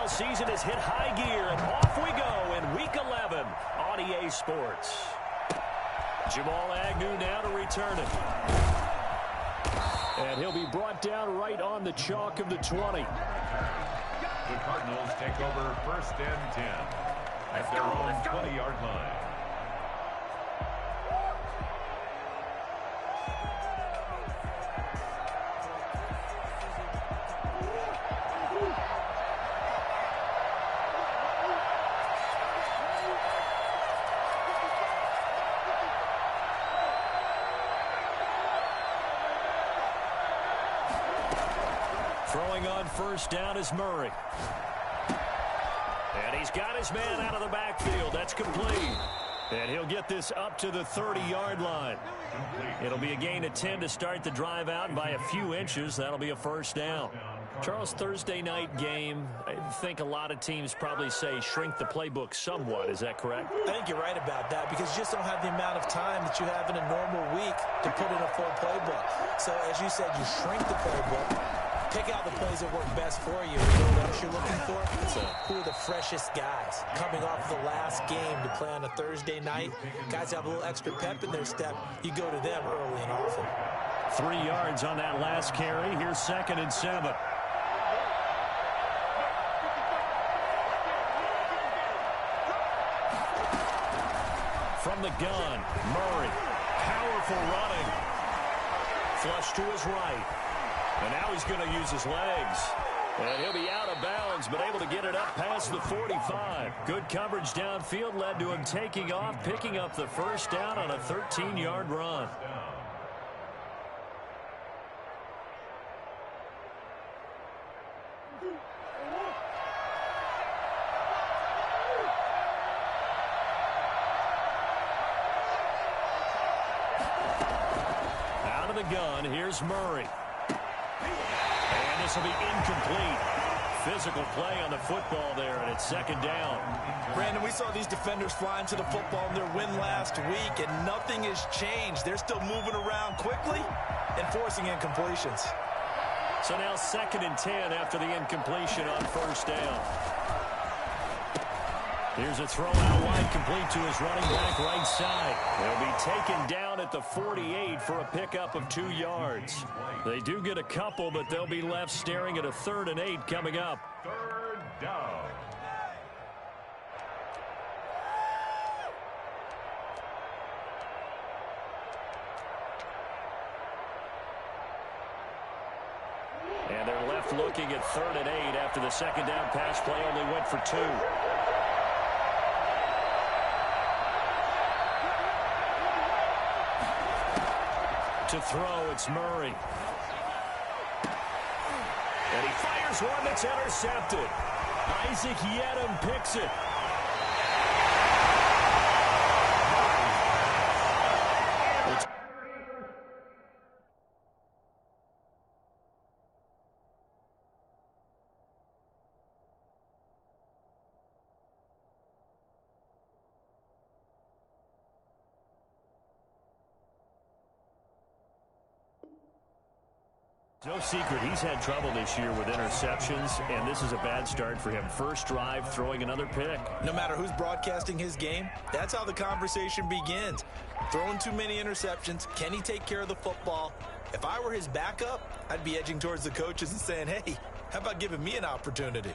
season has hit high gear, and off we go in Week 11 on EA Sports. Jamal Agnew now to return it. And he'll be brought down right on the chalk of the 20. The Cardinals take over 1st and 10 at their own 20-yard line. Throwing on 1st down is Murray. And he's got his man out of the backfield. That's complete. And he'll get this up to the 30-yard line. It'll be a gain of 10 to start the drive out, and by a few inches, that'll be a 1st down. Charles, Thursday night game, I think a lot of teams probably say shrink the playbook somewhat. Is that correct? I think you're right about that because you just don't have the amount of time that you have in a normal week to put in a full playbook. So, as you said, you shrink the playbook. Pick out the plays that work best for you. You know what else you're looking for? So, who are the freshest guys coming off the last game to play on a Thursday night? Guys have a little extra pep in their step. You go to them early and often. 3 yards on that last carry. Here's 2nd and 7. From the gun, Murray. Powerful running. Flush to his right. And now he's going to use his legs. And he'll be out of bounds, but able to get it up past the 45. Good coverage downfield led to him taking off, picking up the 1st down on a 13-yard run. Out of the gun, here's Murray. And this will be incomplete. Physical play on the football there, and it's 2nd down. Brandon, we saw these defenders flying to the football in their win last week, and nothing has changed. They're still moving around quickly and forcing incompletions. So now 2nd and 10 after the incompletion on 1st down. Here's a throw out wide, complete to his running back right side. He'll be taken down at the 48 for a pickup of 2 yards. They do get a couple, but they'll be left staring at a 3rd and 8 coming up. 3rd down. And they're left looking at 3rd and 8 after the 2nd down pass play only went for 2. To throw, it's Murray. And he fires one that's intercepted. Isaac Yedem picks it. No secret, he's had trouble this year with interceptions, and this is a bad start for him. First drive, throwing another pick. No matter who's broadcasting his game, that's how the conversation begins. Throwing too many interceptions, can he take care of the football? If I were his backup, I'd be edging towards the coaches and saying, hey, how about giving me an opportunity?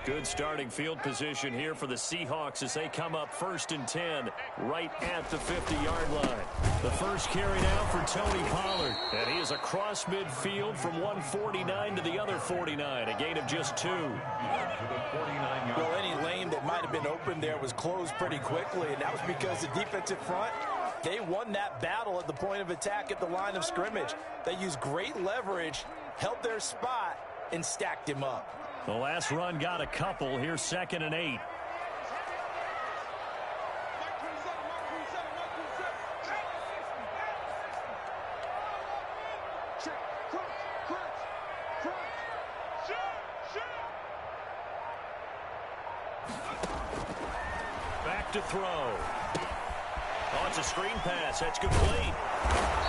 Good starting field position here for the Seahawks as they come up 1st and 10 right at the 50-yard line. The first carry now for Tony Pollard. And he is across midfield from 149 to the other 49, a gain of just 2. Well, any lane that might have been open there was closed pretty quickly, and that was because the defensive front, they won that battle at the point of attack at the line of scrimmage. They used great leverage, held their spot, and stacked him up. The last run got a couple. Here's 2nd and 8. Back to throw. Oh, it's a screen pass. That's complete.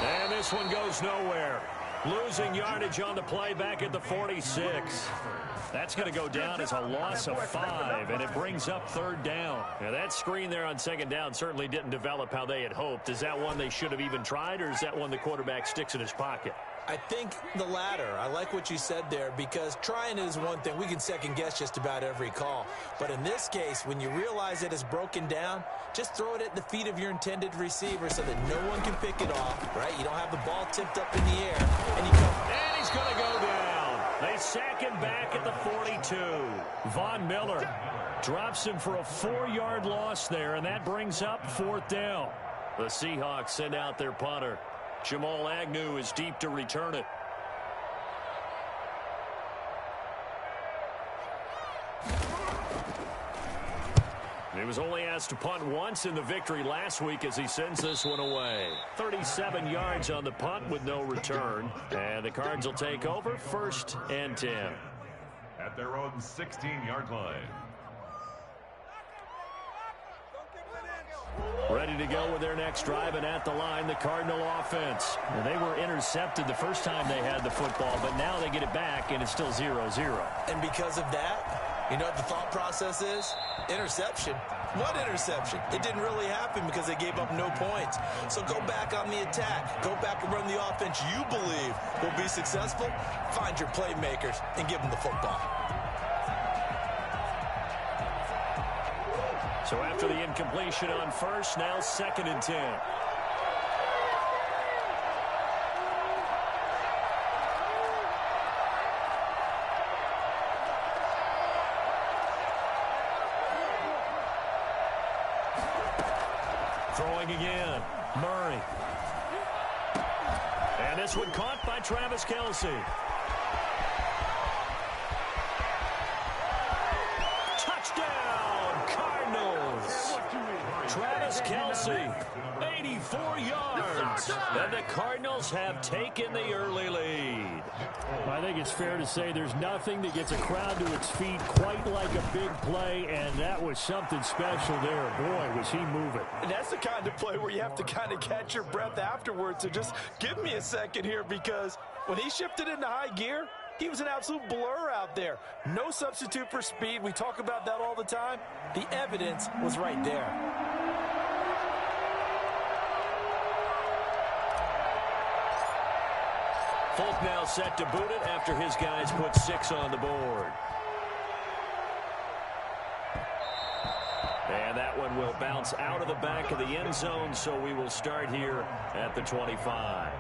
And this one goes nowhere. Losing yardage on the play back at the 46. That's going to go down as a loss of 5, and it brings up 3rd down. Now, that screen there on 2nd down certainly didn't develop how they had hoped. Is that one they should have even tried, or is that one the quarterback sticks in his pocket? I think the latter. I like what you said there, because trying it is one thing. We can second-guess just about every call. But in this case, when you realize it is broken down, just throw it at the feet of your intended receiver so that no one can pick it off, right? You don't have the ball tipped up in the air. And he's going to go down. They sack him back at the 42. Von Miller drops him for a 4-yard loss there, and that brings up 4th down. The Seahawks send out their punter. Jamal Agnew is deep to return it. He was only asked to punt once in the victory last week as he sends this one away. 37 yards on the punt with no return. And the Cards will take over 1st and 10. At their own 16-yard line. Ready to go with their next drive, and at the line, the Cardinal offense. And they were intercepted the first time they had the football, but now they get it back, and it's still 0-0. And because of that, you know what the thought process is? Interception. What interception? It didn't really happen because they gave up no points. So go back on the attack. Go back and run the offense you believe will be successful. Find your playmakers and give them the football. So after the incompletion on 1st, now 2nd and 10. Throwing again. Murray. And this one caught by Travis Kelce. Touchdown, Cardinals. Travis Kelce, 84 yards. And the Cardinals have taken the early lead. I think it's fair to say there's nothing that gets a crowd to its feet quite like a big play, and that was something special there. Boy, was he moving. And that's the kind of play where you have to kind of catch your breath afterwards. So just give me a second here, because when he shifted into high gear, he was an absolute blur out there. No substitute for speed. We talk about that all the time. The evidence was right there. Folk now set to boot it after his guys put 6 on the board. And that one will bounce out of the back of the end zone, so we will start here at the 25.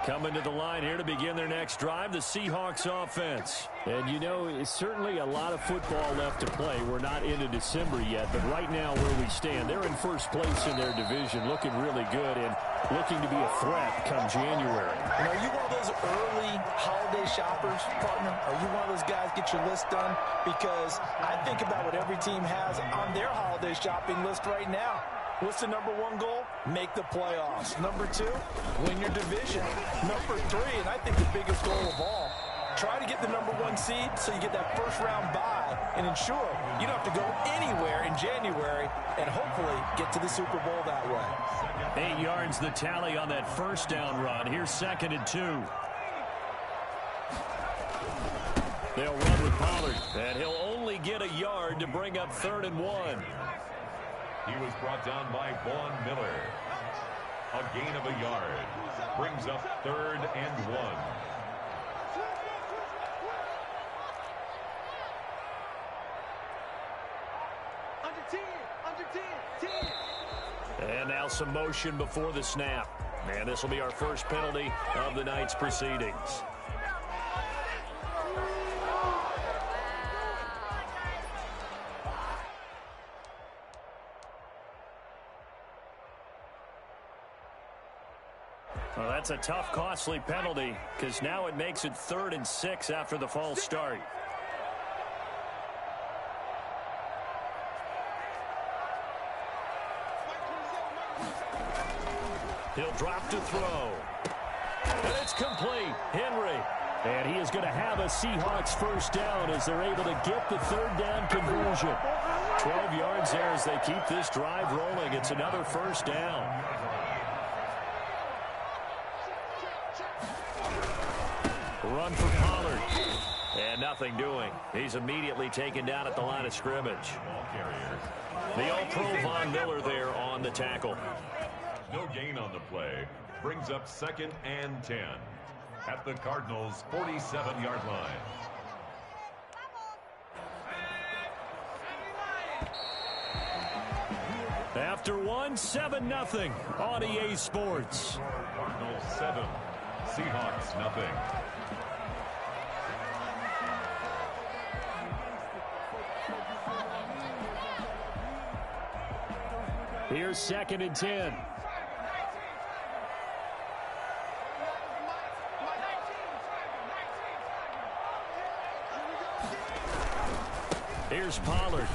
Coming to the line here to begin their next drive, the Seahawks offense. And, you know, it's certainly a lot of football left to play. We're not into December yet, but right now where we stand, they're in first place in their division, looking really good and looking to be a threat come January. And are you one of those early holiday shoppers, partner? Are you one of those guys get your list done? Because I think about what every team has on their holiday shopping list right now. What's the number 1 goal? Make the playoffs. Number 2, win your division. Number 3, and I think the biggest goal of all, try to get the number 1 seed so you get that first-round bye and ensure you don't have to go anywhere in January and hopefully get to the Super Bowl that way. 8 yards the tally on that first down run. Here's 2nd and 2. They'll run with Pollard, and he'll only get a yard to bring up 3rd and 1. He was brought down by Von Miller. A gain of a yard. Brings up 3rd and 1. And now some motion before the snap. And this will be our first penalty of the night's proceedings. Well, that's a tough, costly penalty because now it makes it 3rd and 6 after the false start. He'll drop to throw. And it's complete. Henry. And he is going to have a Seahawks first down as they're able to get the 3rd down conversion. 12 yards there as they keep this drive rolling. It's another first down. Run for Pollard. And nothing doing. He's immediately taken down at the line of scrimmage. The All-Pro Von Miller there on the tackle. No gain on the play. Brings up 2nd and 10 at the Cardinals' 47-yard line. After one, 7-0 on EA Sports. Cardinals 7, Seahawks nothing. Here's 2nd and 10. Here's Pollard.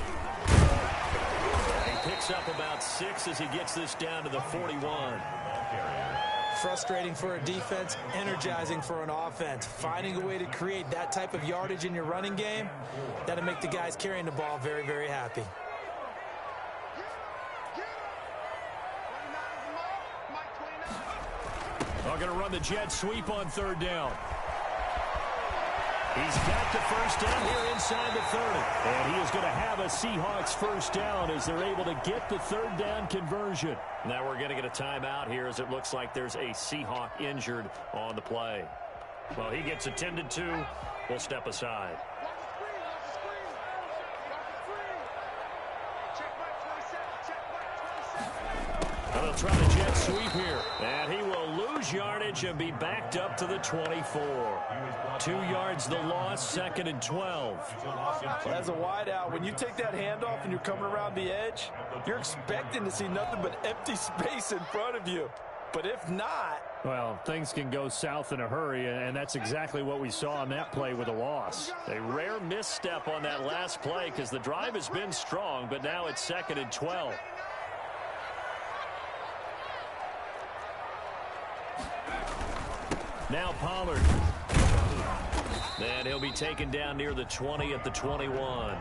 He picks up about 6 as he gets this down to the 41. Frustrating for a defense, energizing for an offense. Finding a way to create that type of yardage in your running game, that'll make the guys carrying the ball very, very happy. They're going to run the jet sweep on 3rd down. He's got the first down here inside the 30. And he is going to have a Seahawks first down as they're able to get the 3rd down conversion. Now we're going to get a timeout here as it looks like there's a Seahawk injured on the play. Well, he gets attended to. We'll step aside. And they'll try the jet sweep here. And he will lose yardage and be backed up to the 24. 2 yards the loss, 2nd and 12. As a wideout, when you take that handoff and you're coming around the edge, you're expecting to see nothing but empty space in front of you. But if not... Well, things can go south in a hurry, and that's exactly what we saw on that play with a loss. A rare misstep on that last play because the drive has been strong, but now it's 2nd and 12. Now Pollard. And he'll be taken down near the 20 at the 21.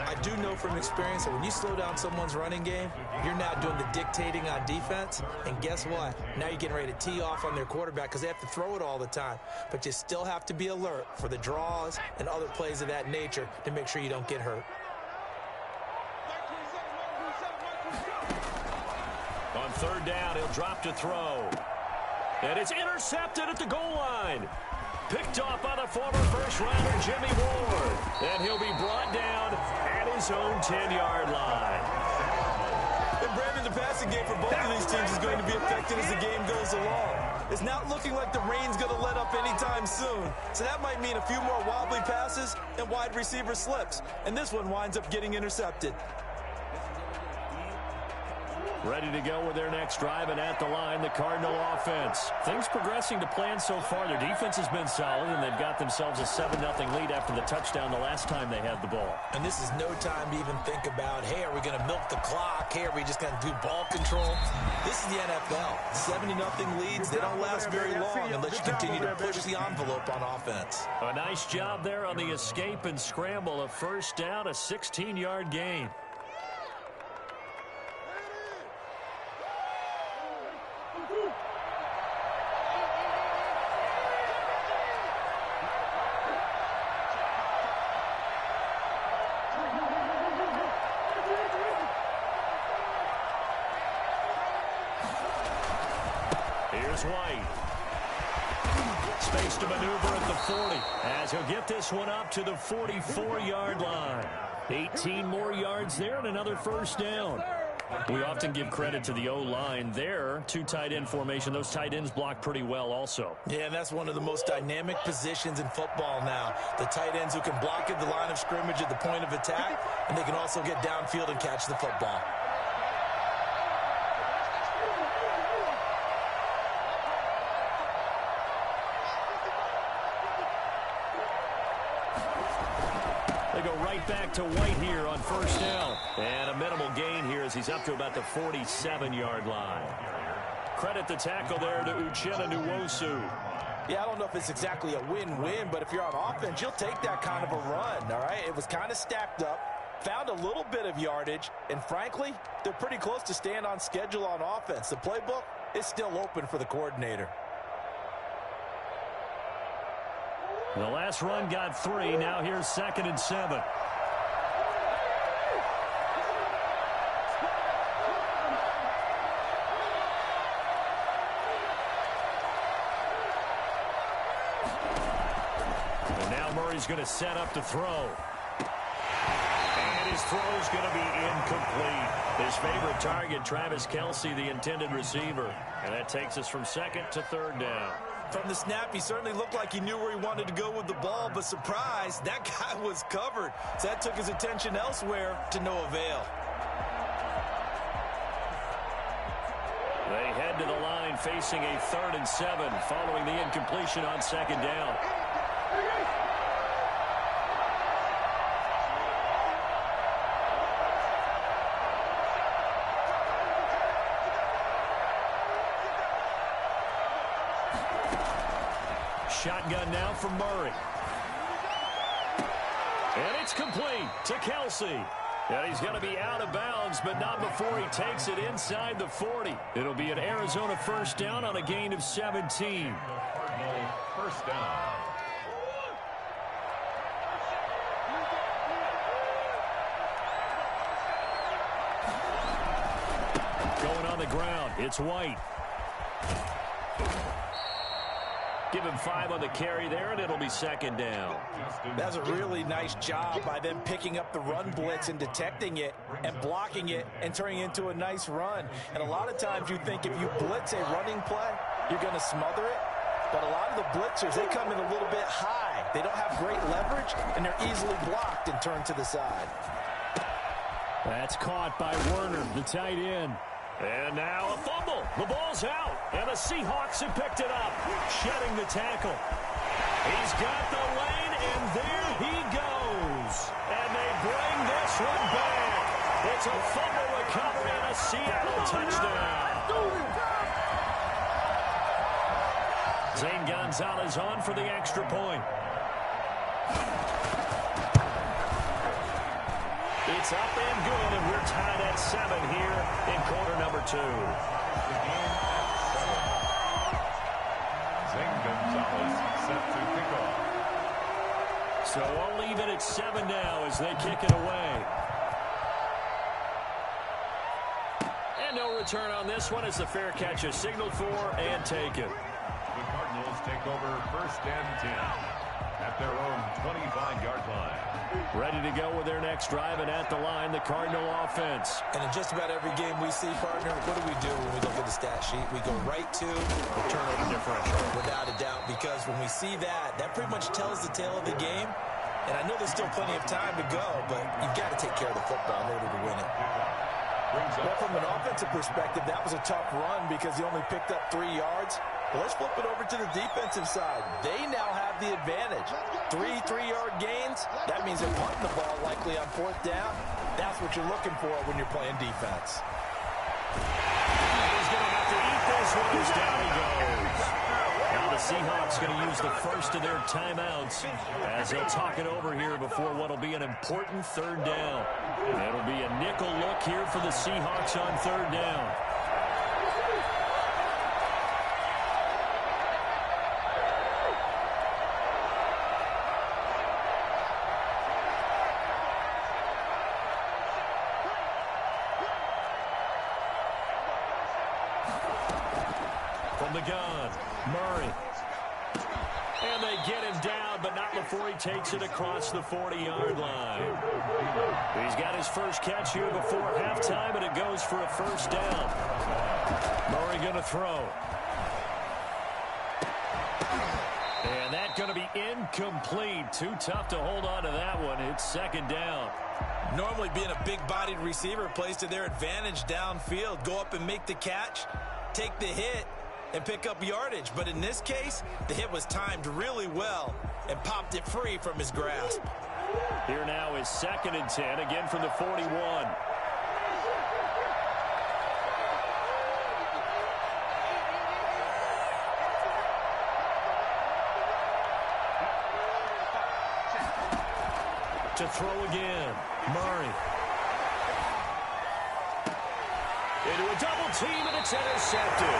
I do know from experience that when you slow down someone's running game, you're now doing the dictating on defense. And guess what? Now you're getting ready to tee off on their quarterback because they have to throw it all the time. But you still have to be alert for the draws and other plays of that nature to make sure you don't get hurt. On 3rd down, he'll drop to throw. And it's intercepted at the goal line. Picked off by the former first-rounder Jimmy Ward. And he'll be brought down at his own 10-yard line. And Brandon, the passing game for both of these teams is going to be affected as the game goes along. It's not looking like the rain's going to let up anytime soon. So that might mean a few more wobbly passes and wide receiver slips. And this one winds up getting intercepted. Ready to go with their next drive, and at the line, the Cardinal offense. Things progressing to plan so far. Their defense has been solid, and they've got themselves a 7-0 lead after the touchdown the last time they had the ball. And this is no time to even think about, hey, are we going to milk the clock? Hey, are we just going to do ball control? This is the NFL. 70-0 leads, they don't last very long unless you continue to push the envelope on offense. A nice job there on the escape and scramble. A first down, a 16-yard gain. Here's White. Space to maneuver at the 40 as he'll get this one up to the 44-yard line. 18 more yards there and another first down. We often give credit to the O-line there. 2 tight end formation. Those tight ends block pretty well also. Yeah, and that's one of the most dynamic positions in football now. The tight ends who can block at the line of scrimmage at the point of attack, and they can also get downfield and catch the football. They go right back to White here on first down. And a minimal gain here as he's up to about the 47-yard line. Credit the tackle there to Uchenna Nwosu. Yeah, I don't know if it's exactly a win-win, but if you're on offense, you'll take that kind of a run, all right? It was kind of stacked up. found a little bit of yardage, and frankly, they're pretty close to staying on schedule on offense. The playbook is still open for the coordinator. The last run got 3. Now here's 2nd and 7. And now Murray's going to set up to throw. And his throw's going to be incomplete. His favorite target, Travis Kelce, the intended receiver. And that takes us from 2nd to 3rd down. From the snap, he certainly looked like he knew where he wanted to go with the ball, but surprise, that guy was covered. So that took his attention elsewhere to no avail. They head to the line facing a 3rd and 7 following the incompletion on 2nd down. Shotgun now from Murray. And it's complete to Kelce. And he's going to be out of bounds, but not before he takes it inside the 40. It'll be an Arizona 1st down on a gain of 17. Cardinal 1st down. Going on the ground, it's White. Give him 5 on the carry there, and it'll be 2nd down. That's a really nice job by them picking up the run blitz and detecting it and blocking it and turning it into a nice run. And a lot of times you think if you blitz a running play, you're going to smother it. But a lot of the blitzers, they come in a little bit high. They don't have great leverage, and they're easily blocked and turned to the side. That's caught by Werner, the tight end. And now a fumble. The ball's out. And the Seahawks have picked it up. Shedding the tackle. He's got the lane, and there he goes. And they bring this one back. It's a fumble recovery and a Seattle touchdown. Zane Gonzalez on for the extra point. It's up and good, and we're tied at 7 here in quarter number 2. Zane Gonzalez set to kick off. So we'll leave it at 7 now as they kick it away. And no return on this one as the fair catch is signaled for and taken. The Cardinals take over 1st and 10 at their own 25-yard line. Ready to go with their next drive, and at the line, the Cardinal offense. And in just about every game we see, partner, what do we do when we look at the stat sheet? We go right to the turnover differential, without a doubt, because when we see that, that pretty much tells the tale of the game. And I know there's still plenty of time to go, but you've got to take care of the football in order to win it. Well, from an offensive perspective, that was a tough run because he only picked up 3 yards. But let's flip it over to the defensive side. They now have the advantage. 3 3-yard gains, that means they're punting the ball likely on 4th down. That's what you're looking for when you're playing defense. He's going to have to eat this one as down he goes. Now the Seahawks going to use the first of their timeouts as they'll talk it over here before what will be an important 3rd down. It'll be a nickel look here for the Seahawks on 3rd down. From the gun, Murray. And they get him down, but not before he takes it across the 40-yard line. He's got his first catch here before halftime, and it goes for a 1st down. Murray going to throw. And that's going to be incomplete. Too tough to hold on to that one. It's 2nd down. Normally being a big-bodied receiver plays to their advantage downfield. Go up and make the catch, take the hit, and pick up yardage. But in this case, the hit was timed really well and popped it free from his grasp. Here now is 2nd and 10, again from the 41. To throw again, Murray. Into a double team, and it's intercepted.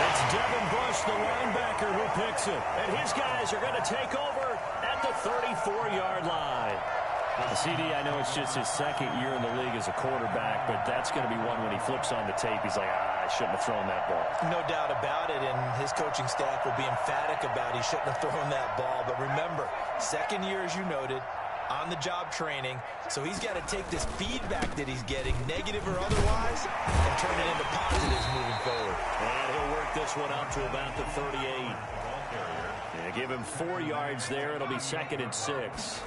It's Devin Bush, the linebacker, who picks it. And his guys are going to take over at the 34-yard line. CD, I know it's just his second year in the league as a quarterback, but that's going to be one when he flips on the tape. He's like, I shouldn't have thrown that ball. No doubt about it, and his coaching staff will be emphatic about he shouldn't have thrown that ball. But remember, second year, as you noted, on-the-job training, so he's got to take this feedback that he's getting, negative or otherwise, and turn it into positives moving forward. And he'll work this one out to about the 38. And give him 4 yards there. It'll be 2nd and 6.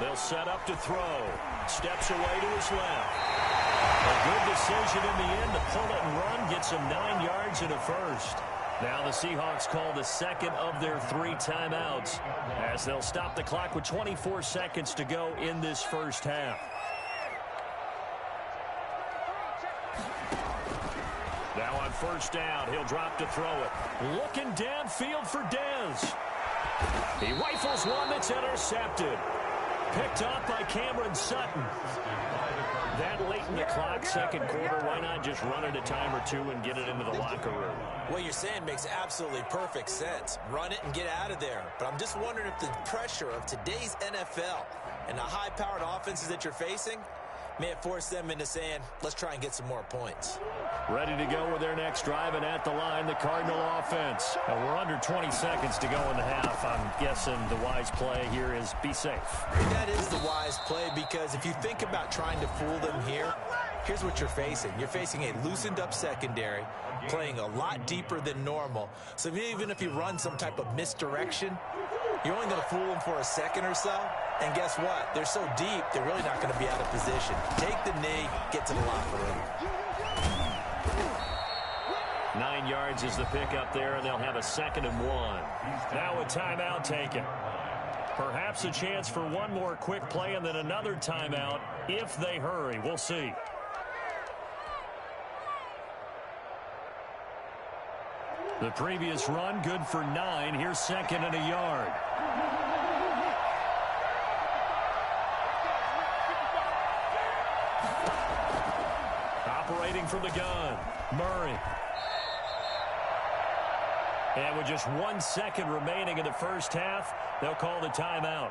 They'll set up to throw. Steps away to his left. A good decision in the end to pull it and run. Gets him 9 yards and a first. Now the Seahawks call the second of their 3 timeouts as they'll stop the clock with 24 seconds to go in this first half. Now on first down, he'll drop to throw it. Looking downfield for Dez. He rifles one that's intercepted. Picked up by Cameron Sutton. That late in the clock, second quarter, why not just run it a time or two and get it into the locker room? What you're saying makes absolutely perfect sense. Run it and get out of there. But I'm just wondering if the pressure of today's NFL and the high-powered offenses that you're facing may have forced them into saying, let's try and get some more points. Ready to go with their next drive, and at the line, the Cardinal offense. And we're under 20 seconds to go in the half. I'm guessing the wise play here is be safe. That is the wise play, because if you think about trying to fool them here, here's what you're facing. You're facing a loosened-up secondary, playing a lot deeper than normal. So even if you run some type of misdirection, you're only going to fool them for a second or so. And guess what? They're so deep, they're really not going to be out of position. Take the knee, get to the locker room. 9 yards is the pickup there, and they'll have a 2nd and 1. Now a timeout taken. Perhaps a chance for one more quick play and then another timeout if they hurry. We'll see. The previous run, good for 9. Here's 2nd and a yard. Operating from the gun, Murray. And with just 1 second remaining in the first half, they'll call the timeout.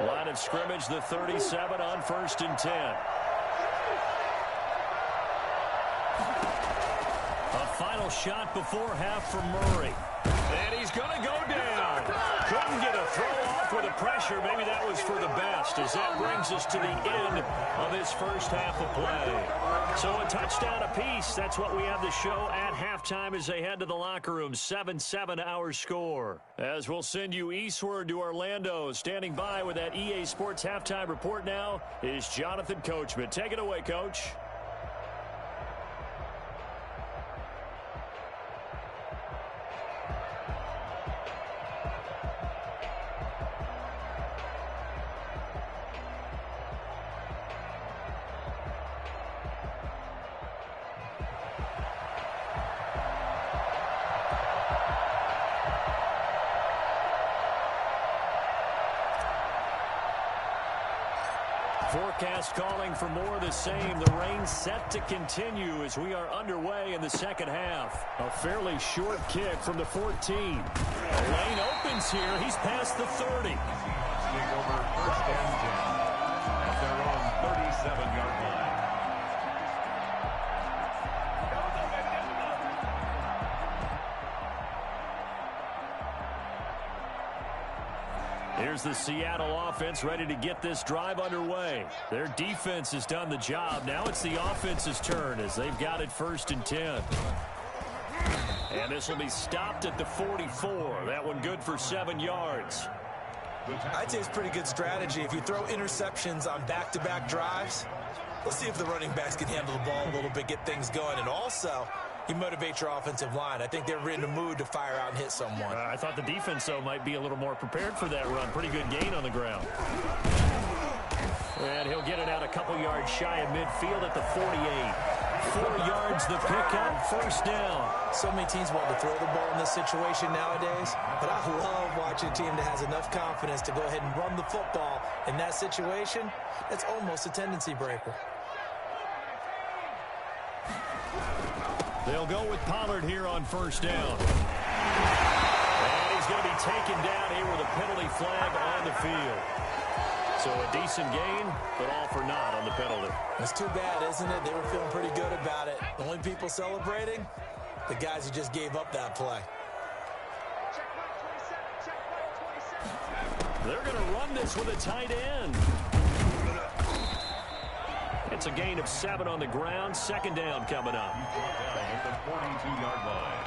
Line of scrimmage, the 37 on 1st and 10. A final shot before half for Murray. And he's going to go down. Couldn't get a throw off with the pressure. Maybe that was for the best, as that brings us to the end of this first half of play. So a touchdown apiece. That's what we have the show at halftime as they head to the locker room. 7-7 our score. As we'll send you eastward to Orlando. Standing by with that EA Sports halftime report now is Jonathan Coachman. Take it away, Coach. Forecast calling for more of the same. The rain set to continue as we are underway in the second half. A fairly short kick from the 14. The lane opens here. He's past the 30. Take over 1st and 10 at their own 37-yard line. Here's the Seattle offense ready to get this drive underway. Their defense has done the job. Now it's the offense's turn as they've got it 1st and 10. And this will be stopped at the 44. That one good for 7 yards. I'd say it's pretty good strategy. If you throw interceptions on back-to-back drives, let's see if the running backs can handle the ball a little bit, get things going. And also, you motivate your offensive line. I think they're in the mood to fire out and hit someone. I thought the defense, though, might be a little more prepared for that run. Pretty good gain on the ground. And he'll get it out a couple yards shy of midfield at the 48. 4 yards the pickup, first down. So many teams want to throw the ball in this situation nowadays, but I love watching a team that has enough confidence to go ahead and run the football in that situation. It's almost a tendency breaker. They'll go with Pollard here on first down. And he's going to be taken down here with a penalty flag on the field. So a decent gain, but all for naught on the penalty. That's too bad, isn't it? They were feeling pretty good about it. The only people celebrating, the guys who just gave up that play. They're going to run this with a tight end. It's a gain of 7 on the ground. Second down coming up. Down at the 42-yard line.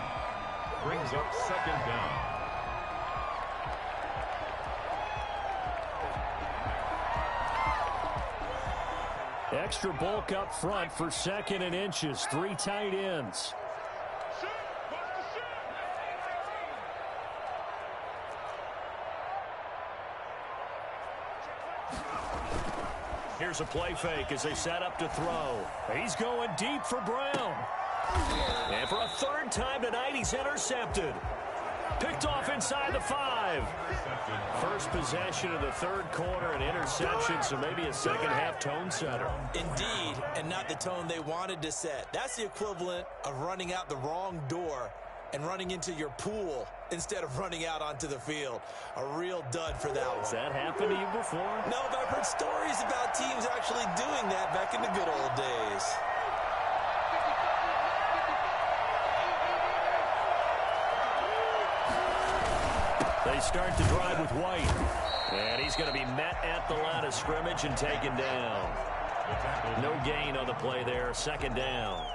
Brings up second down. Extra bulk up front for 2nd and inches. 3 tight ends. Here's a play fake as they set up to throw. He's going deep for Brown. And for a 3rd time tonight, he's intercepted. Picked off inside the 5. First possession of the 3rd quarter, an interception, so maybe a second-half tone setter. Indeed, and not the tone they wanted to set. That's the equivalent of running out the wrong door and running into your pool instead of running out onto the field. A real dud for that one. Has that happened to you before? No, but I've heard stories about teams actually doing that back in the good old days. They start the drive with White. And he's going to be met at the line of scrimmage and taken down. No gain on the play there. 2nd down.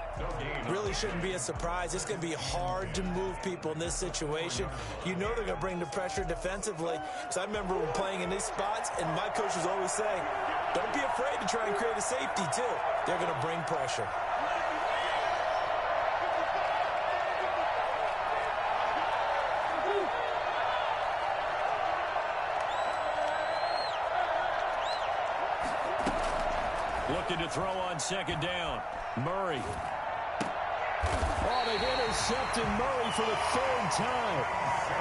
Really shouldn't be a surprise. It's going to be hard to move people in this situation. You know they're going to bring the pressure defensively. Because I remember playing in these spots, and my coach was always saying, don't be afraid to try and create a safety, too. They're going to bring pressure. Looking to throw on 2nd down. Murray. Oh, they've intercepted Murray for the 3rd time.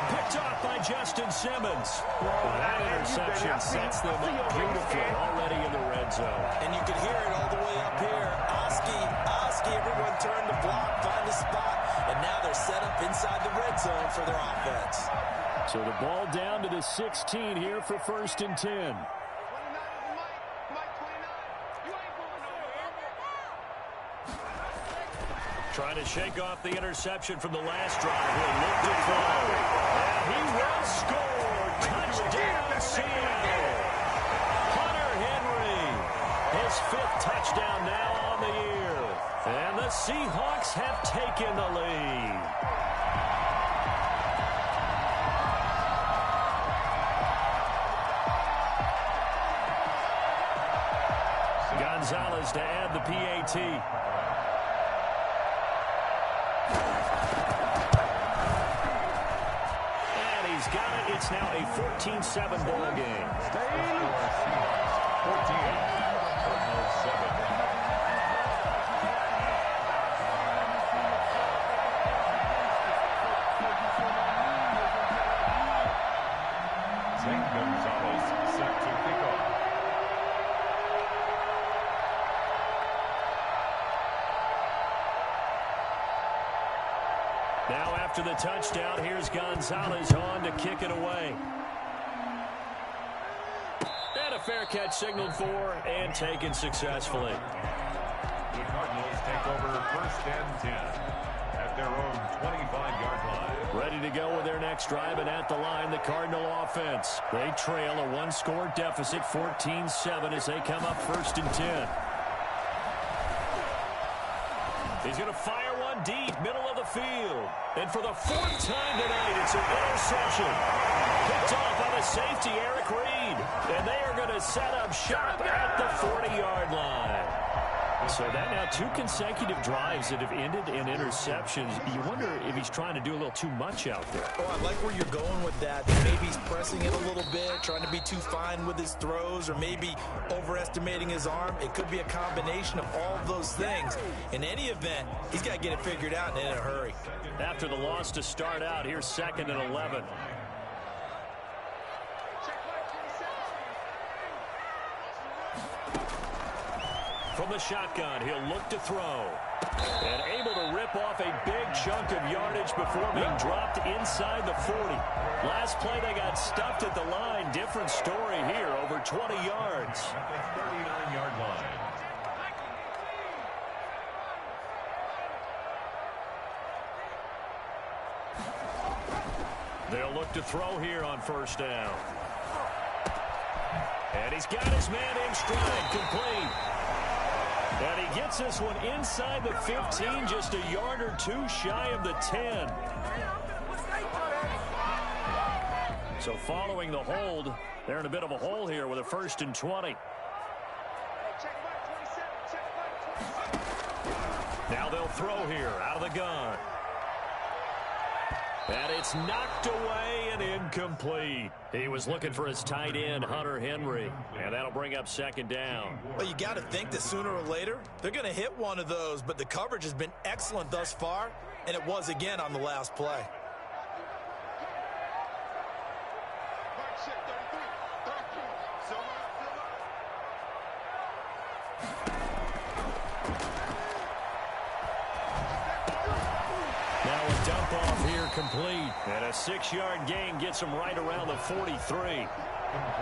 Picked off by Justin Simmons. That interception sets them up beautifully already in the red zone. And you can hear it all the way up here. Oski, everyone turn the block, find a spot, and now they're set up inside the red zone for their offense. So the ball down to the 16 here for 1st and 10. Trying to shake off the interception from the last drive. He'll look to throw. And he will score. Touchdown, Seattle. Hunter Henry. His 5th touchdown now on the year. And the Seahawks have taken the lead. Gonzalez to add the PAT. Got it. It's now a 14-7 ball game. 14, Cardinals 7. Zane Gonzalez set to kick off. Now after the touchdown, here's Gonzalez on to kick it away. And a fair catch signaled for and taken successfully. The Cardinals take over 1st and 10 at their own 25-yard line. Ready to go with their next drive, and at the line, the Cardinal offense. They trail a 1-score deficit, 14-7, as they come up 1st and 10. He's going to fire one deep, middle of the field. And for the 4th time tonight, it's an interception. Picked off by the safety, Eric Reed. And they are going to set up shop at the 40-yard line. The So that now 2 consecutive drives that have ended in interceptions. You wonder if he's trying to do a little too much out there. Oh, I like where you're going with that. Maybe he's pressing it a little bit, trying to be too fine with his throws, or maybe overestimating his arm. It could be a combination of all of those things. In any event, he's got to get it figured out and in a hurry. After the loss to start out, here's 2nd and 11. From the shotgun, he'll look to throw. And able to rip off a big chunk of yardage before being dropped inside the 40. Last play, they got stuffed at the line. Different story here, over 20 yards. At the 39-yard line. They'll look to throw here on 1st down. And he's got his man in stride, complete. And he gets this one inside the 15, just a yard or 2 shy of the 10. So following the hold, they're in a bit of a hole here with a 1st and 20. Now they'll throw here out of the gun. And it's knocked away and incomplete. He was looking for his tight end, Hunter Henry. And that'll bring up 2nd down. Well, you got to think that sooner or later, they're going to hit one of those. But the coverage has been excellent thus far, and it was again on the last play. Now a dump off here complete. And a 6-yard gain gets him right around the 43.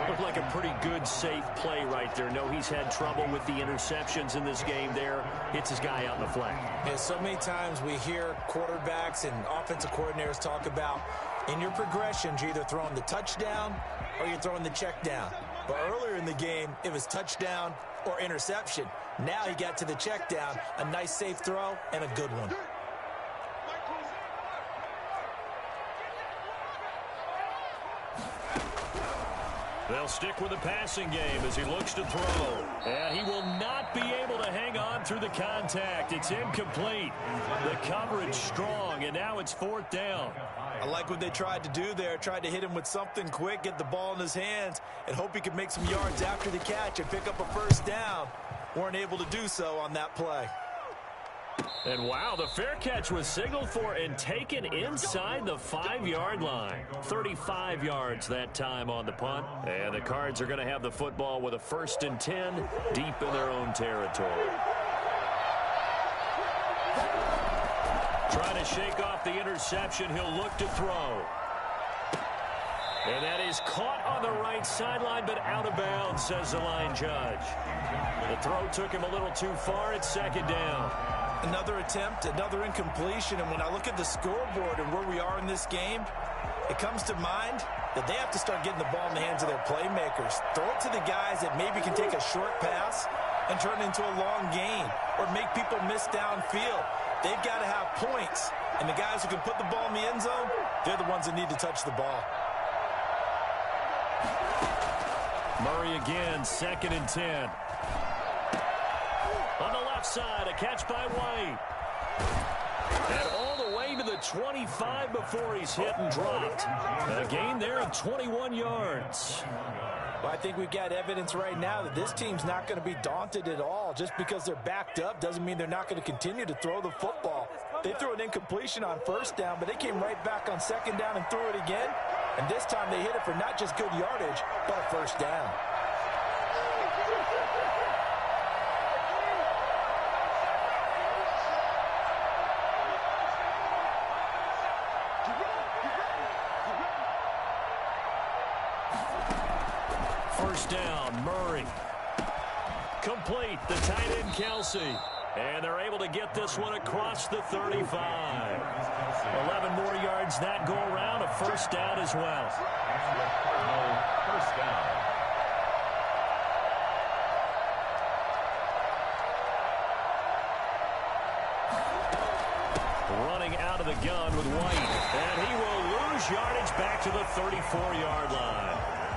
Looked like a pretty good, safe play right there. No, he's had trouble with the interceptions in this game there. Hits his guy out in the flat. And so many times we hear quarterbacks and offensive coordinators talk about in your progressions, you're either throwing the touchdown or you're throwing the check down. But earlier in the game, it was touchdown or interception. Now he got to the check down, a nice safe throw, and a good one. They'll stick with the passing game as he looks to throw. And he will not be able to hang on through the contact. It's incomplete. The coverage strong, and now it's 4th down. I like what they tried to do there. Tried to hit him with something quick, get the ball in his hands, and hope he could make some yards after the catch and pick up a 1st down. Weren't able to do so on that play. And wow, the fair catch was signaled for and taken inside the 5-yard line. 35 yards that time on the punt. And the Cards are going to have the football with a 1st and 10 deep in their own territory. Trying to shake off the interception, he'll look to throw. And that is caught on the right sideline, but out of bounds, says the line judge. The throw took him a little too far. It's 2nd down. Another attempt, another incompletion, and when I look at the scoreboard and where we are in this game, it comes to mind that they have to start getting the ball in the hands of their playmakers. Throw it to the guys that maybe can take a short pass and turn it into a long gain or make people miss downfield. They've got to have points, and the guys who can put the ball in the end zone, they're the ones that need to touch the ball. Murray again, 2nd and 10. On the left side, a catch by White. And all the way to the 25 before he's hit and dropped. A gain there of 21 yards. Well, I think we've got evidence right now that this team's not going to be daunted at all. Just because they're backed up doesn't mean they're not going to continue to throw the football. They threw an incompletion on 1st down, but they came right back on 2nd down and threw it again. And this time they hit it for not just good yardage, but a 1st down. Down, Murray. Complete, the tight end, Kelsey. And they're able to get this one across the 35. 11 more yards that go around, a 1st down as well. 1st down. Running out of the gun with White. And he will lose yardage back to the 34-yard line.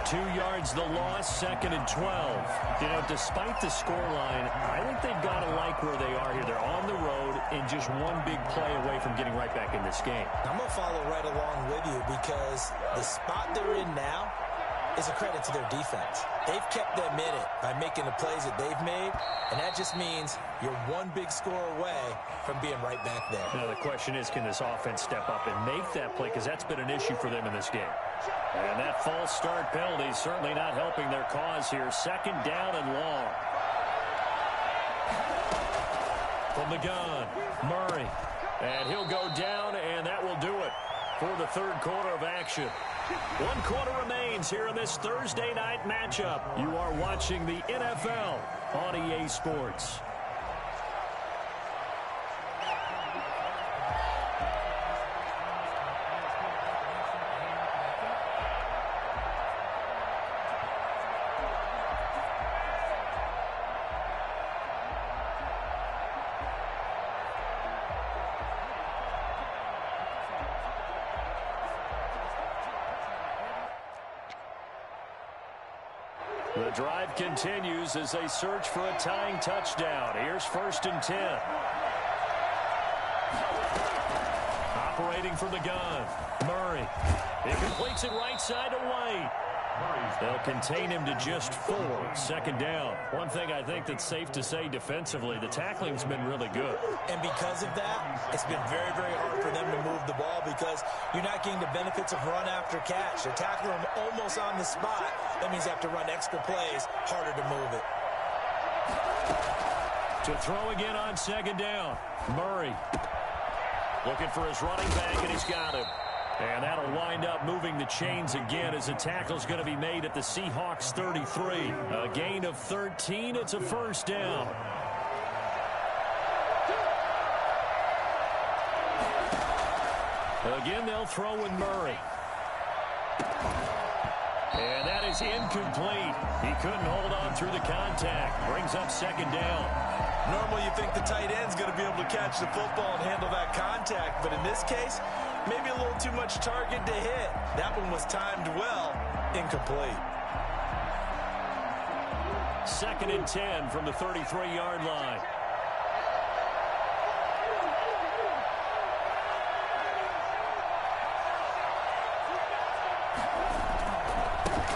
2 yards the loss, 2nd and 12. You know, despite the scoreline, I think they've got to like like where they are here. They're on the road and just one big play away from getting right back in this game. I'm going to follow right along with you because the spot they're in now is a credit to their defense. They've kept them in it by making the plays that they've made, and that just means you're one big score away from being right back there. Now the question is, can this offense step up and make that play, because that's been an issue for them in this game. And that false start penalty is certainly not helping their cause here. Second down and long. From the gun, Murray. And he'll go down, and that will do it for the third quarter of action. 1 quarter remains here in this Thursday night matchup. You are watching the NFL on EA Sports. The drive continues as they search for a tying touchdown. Here's 1st and 10. Operating from the gun, Murray. He completes it right side to White. They'll contain him to just 4. 2nd down. One thing I think that's safe to say defensively, the tackling's been really good. And because of that, it's been very, very hard for them to move the ball because you're not getting the benefits of run after catch. They're tackling them almost on the spot. That means you have to run extra plays, harder to move it. To throw again on 2nd down, Murray. Looking for his running back, and he's got him. And that'll wind up moving the chains again as the tackle's going to be made at the Seahawks 33. A gain of 13. It's a 1st down. Again, they'll throw with Murray. And that is incomplete. He couldn't hold on through the contact. Brings up 2nd down. Normally you think the tight end's going to be able to catch the football and handle that contact, but in this case, maybe a little too much target to hit. That one was timed well. Incomplete. 2nd and 10 from the 33-yard line.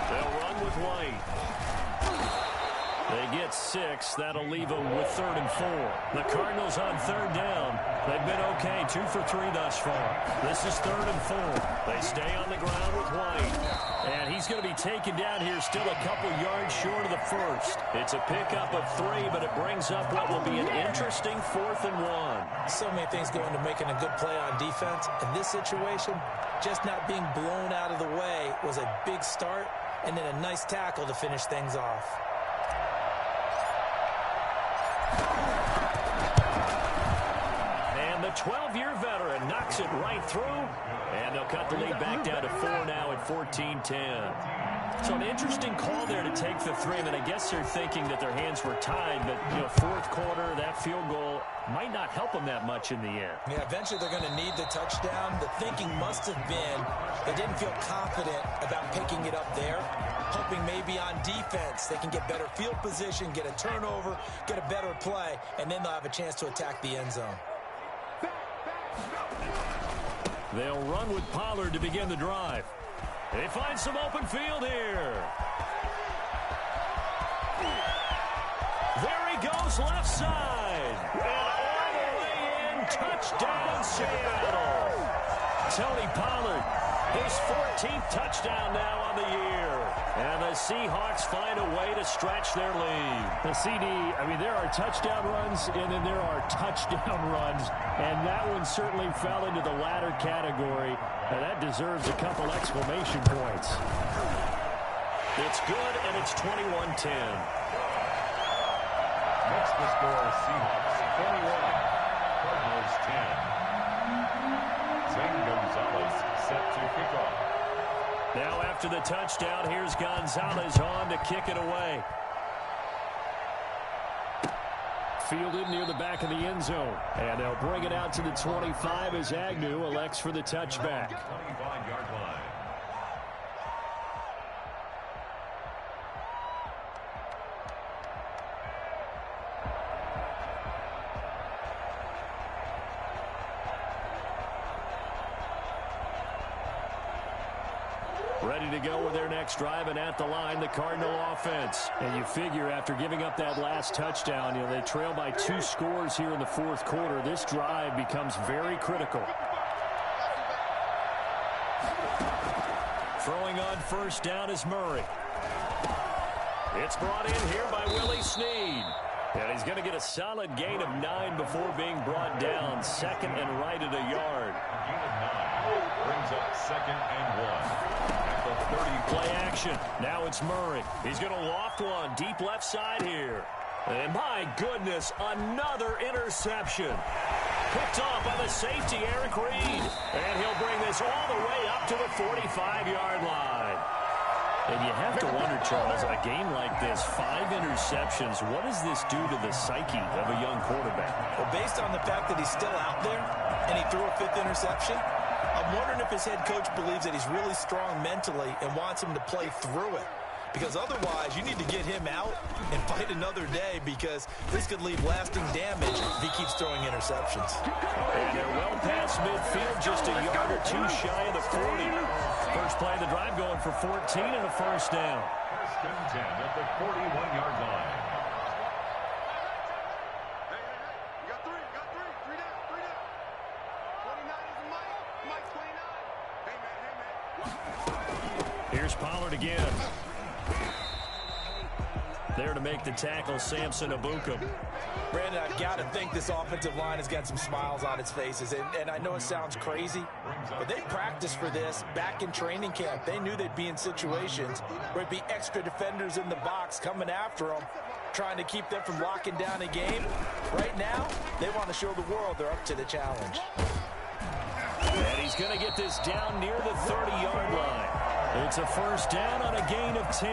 They'll run with White. They get 6. That'll leave them with 3rd and 4. The Cardinals on 3rd down. They've been okay, 2 for 3 thus far. This is 3rd and 4. They stay on the ground with White. And he's going to be taken down here still a couple yards short of the 1st. It's a pickup of 3, but it brings up what will be an interesting 4th and 1. So many things go into making a good play on defense. In this situation, just not being blown out of the way was a big start, and then a nice tackle to finish things off. And the 12-year veteran knocks it right through, and they'll cut the lead back down to 4 now at 14-10. So an interesting call there to take the 3, and then I guess they're thinking that their hands were tied, but, 4th quarter, that field goal might not help them that much in the end. Yeah, eventually they're going to need the touchdown. The thinking must have been they didn't feel confident about picking it up there, hoping maybe on defense they can get better field position, get a turnover, get a better play, and then they'll have a chance to attack the end zone. They'll run with Pollard to begin the drive. They find some open field here. There he goes, left side. And all the way in, touchdown Seattle. Tony Pollard, his 14th touchdown now on the year. And the Seahawks find a way to stretch their lead. The CD, there are touchdown runs, and then there are touchdown runs. And that one certainly fell into the latter category. And that deserves a couple exclamation points. It's good, and it's 21-10. Next the score, Seahawks 21, Cardinals 10. Zane Gonzalez set to kick off. Now after the touchdown, here's Gonzalez on to kick it away. Fielded near the back of the end zone. And they'll bring it out to the 25 as Agnew elects for the touchback. 25-yard line. Ready to go with their next drive, and at the line, the Cardinal offense. And you figure after giving up that last touchdown, they trail by 2 scores here in the fourth quarter. This drive becomes very critical. Throwing on first down is Murray. It's brought in here by Willie Snead. And he's going to get a solid gain of 9 before being brought down. Second and right at a yard. Gain of 9 brings up 2nd and 1. At the 30. Play action. Now it's Murray. He's going to loft one deep left side here. And my goodness, another interception. Picked off by the safety, Eric Reed. And he'll bring this all the way up to the 45-yard line. And you have to wonder, Charles, in a game like this, 5 interceptions, what does this do to the psyche of a young quarterback? Well, based on the fact that he's still out there and he threw a 5th interception, I'm wondering if his head coach believes that he's really strong mentally and wants him to play through it. Because otherwise, you need to get him out and fight another day, because this could leave lasting damage if he keeps throwing interceptions. And they're well past midfield, just a yard or 2 shy of the 40. First play of the drive going for 14 and a first down. First and 10 at the 41-yard line. Got three down. 29 is Mike 29. Hey, man. Here's Pollard again. There to make the tackle, Samson Abukum. Brandon, I've got to think this offensive line has got some smiles on its faces. And I know it sounds crazy, but they practiced for this back in training camp. They knew they'd be in situations where it'd be extra defenders in the box coming after them, trying to keep them from locking down a game. Right now, they want to show the world they're up to the challenge. And he's going to get this down near the 30-yard line. It's a first down on a gain of 10.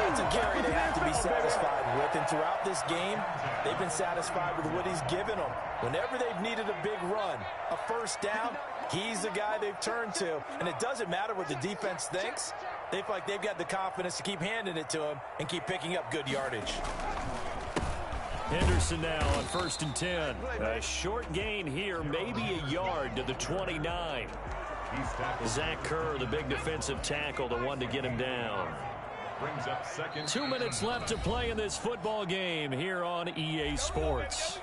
It's a carry they have to be satisfied with, and throughout this game, they've been satisfied with what he's given them. Whenever they've needed a big run, a first down, he's the guy they've turned to. And it doesn't matter what the defense thinks. They feel like they've got the confidence to keep handing it to him and keep picking up good yardage. Henderson now on first and 10. A short gain here, maybe a yard to the 29. Zach Kerr, the big defensive tackle, the one to get him down. Brings up 2nd. 2 minutes left to play in this football game here on EA Sports.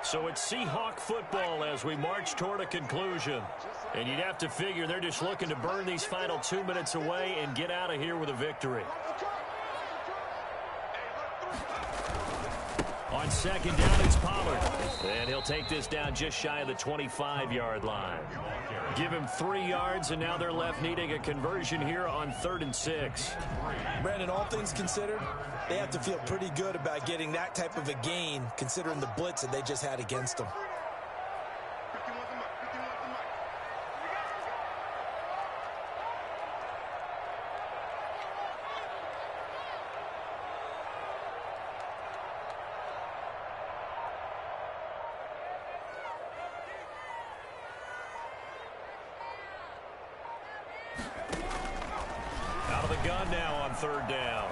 So it's Seahawk football as we march toward a conclusion. And you'd have to figure they're just looking to burn these final 2 minutes away and get out of here with a victory. On second down, it's Pollard. And he'll take this down just shy of the 25-yard line. Give him 3 yards, and now they're left needing a conversion here on 3rd and 6. Brandon, all things considered, they have to feel pretty good about getting that type of a gain, considering the blitz that they just had against them. Out of the gun now on 3rd down.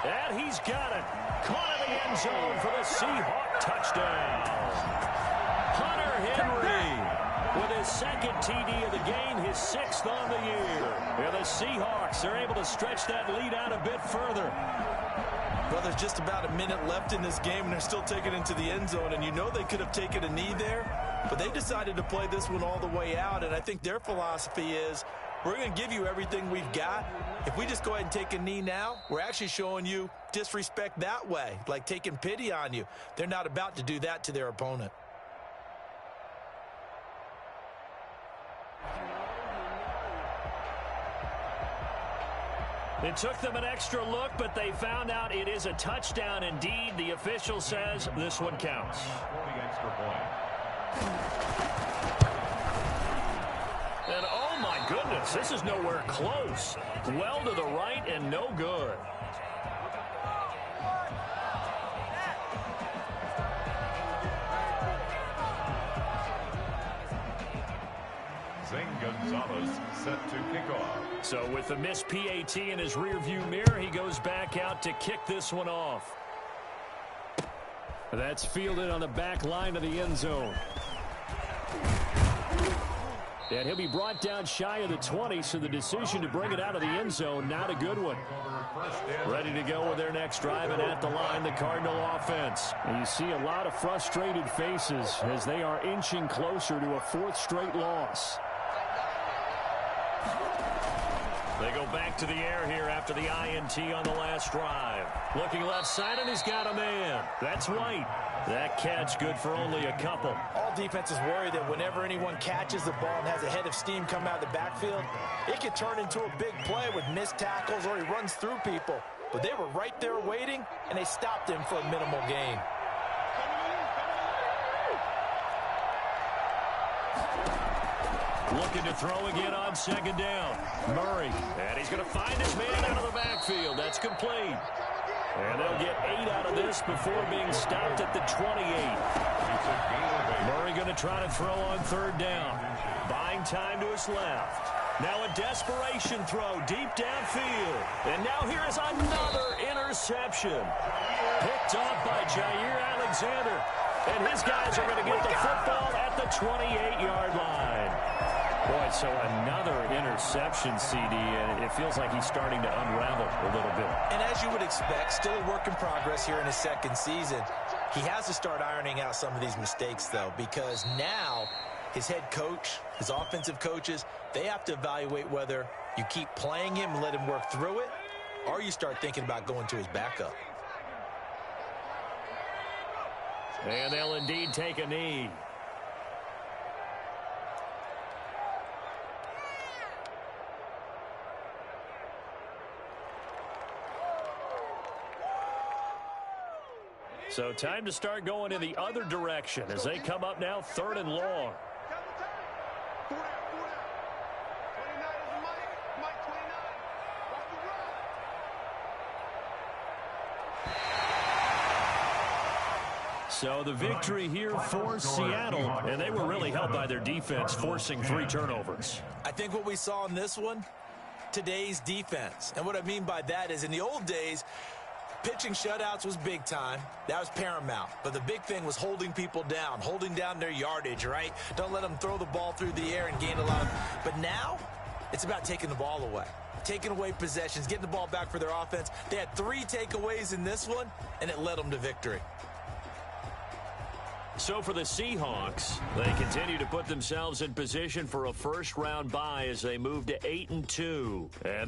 And he's got it. Caught in the end zone for the Seahawk touchdown. Hunter Henry with his 2nd TD of the game, his 6th on the year. And the Seahawks are able to stretch that lead out a bit further. Well, there's just about a minute left in this game, and they're still taking it into the end zone. And you know they could have taken a knee there, but they decided to play this one all the way out. And I think their philosophy is, we're going to give you everything we've got. If we just go ahead and take a knee now, we're actually showing you disrespect that way, like taking pity on you. They're not about to do that to their opponent. It took them an extra look, but they found out it is a touchdown indeed. The official says this one counts. 40 extra point. And oh my goodness, this is nowhere close. Well to the right and no good. Zane Gonzalez set to kick off. So with the missed PAT in his rearview mirror, he goes back out to kick this one off. That's fielded on the back line of the end zone. And he'll be brought down shy of the 20, so the decision to bring it out of the end zone, not a good one. Ready to go with their next drive, and at the line, the Cardinal offense. And you see a lot of frustrated faces as they are inching closer to a fourth straight loss. They go back to the air here after the INT on the last drive. Looking left side, and he's got a man. That's White. That catch good for only a couple. All defenses worry that whenever anyone catches the ball and has a head of steam come out of the backfield, it can turn into a big play with missed tackles or he runs through people. But they were right there waiting, and they stopped him for a minimal gain. Looking to throw again on second down. Murray. And he's going to find his man out of the backfield. That's complete. And they'll get 8 out of this before being stopped at the 28. Murray going to try to throw on third down. Buying time to his left. Now a desperation throw deep downfield. And now here is another interception. Picked off by Jair Alexander. And his guys are going to get the football at the 28-yard line. Boy, so another interception, CD, and it feels like he's starting to unravel a little bit. And as you would expect, still a work in progress here in his second season. He has to start ironing out some of these mistakes, though, because now his head coach, his offensive coaches, they have to evaluate whether you keep playing him and let him work through it, or you start thinking about going to his backup. And they'll indeed take a knee. So time to start going in the other direction as they come up now 3rd and long. So the victory here for Seattle, and they were really helped by their defense forcing 3 turnovers. I think what we saw in this one, today's defense. And what I mean by that is in the old days, pitching shutouts was big time. That was paramount. But the big thing was holding people down, holding down their yardage, right? Don't let them throw the ball through the air and gain a lot of... But now, it's about taking the ball away. Taking away possessions, getting the ball back for their offense. They had 3 takeaways in this one, and it led them to victory. So for the Seahawks, they continue to put themselves in position for a first-round bye as they move to 8-2. And they'll